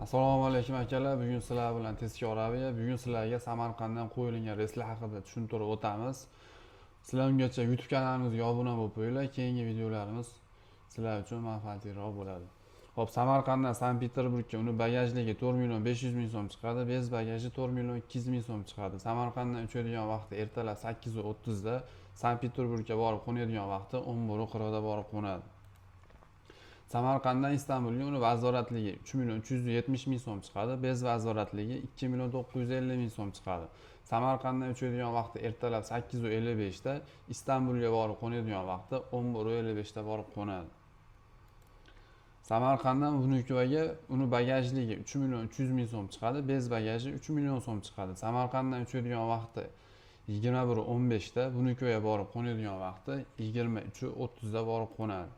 Assalomu alaykum akalar. Bugun sizlar bilan tezkor aviya. Bugun sizlarga Samarqanddan qo'yilgan reyslar haqida tushuntirib o'tamiz. Sizlar ungacha YouTube kanalimizga obuna bo'lib qo'yinglar. Keyingi videolarimiz sizlar uchun manfaatliroq bo'ladi. Xo'p, Samarqanddan Sankt-Peterburgga uni bagajligi 4 million 500 ming so'm chiqadi. Bez bagaji 4 million 200 ming so'm chiqadi. Samarqanddan uchadigan vaqti ertalab 8:30 da, Sankt-Peterburgga borib qo'nadigan vaqti 11:40 da borib qo'nadi. Samarqanddan Istanbulga uni vazoratligi 3 million 370 ming so'm chiqadi. Bez vazoratligi 2 million 950 ming so'm chiqadi. Samarqanddan uchadigan vaqti ertalab 8:55 da, Istanbulga borib qo'nadigan vaqti 11:55 da borib qo'nadi. Samarqanddan Vnukovaga uni bagajligi 3 million 300 ming so'm chiqadi. Bez bagaji 3 million so'm chiqadi. Samarqanddan uchadigan vaqti 21:15 da, Vnukovaga borib qo'nadigan vaqti 23:30 da borib qo'nadi.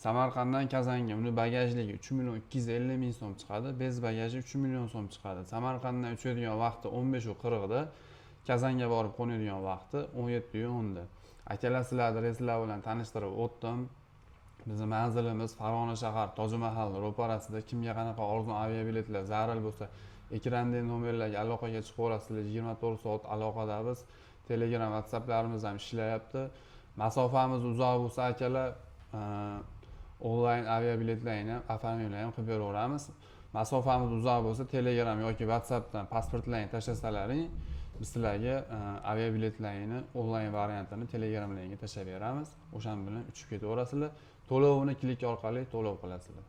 Samarqanddan Kazanga uni bagajligi 3 million 250 ming so'm chiqadi. Bez bagaji 3 million so'm chiqadi. Samarqanddan uchadigan vaqti 15:40 da, Kazanga borib qo'nadigan vaqti 17:10 da. Akalar, sizlarni reyslar bilan tanishtirib o'tdim. Bizning manzilimiz Farg'ona shahar Tojmahal ro'parasida. Kimga qanaqa arzon aviabiletlar zarur bo'lsa, ekrandagi nomerlarga aloqaga chiqib olasizlar. 24 soat aloqadamiz. Telegram, WhatsApplarimiz ham ishlayapti. Masofamiz uzoq bo'lsa akalar, onlayn aviabiletlarni ham, afamiylarni ham qilib beraveramiz. Masofamiz uzoq bo'lsa, Telegram yoki WhatsAppdan pasportlarni tashlasalaring, biz sizlarga aviabiletlarni onlayn variantini Telegramlarga tashlab beramiz. O'shan bilan uchib ketaverasizlar. To'lovini klik orqali to'lov qilasizlar.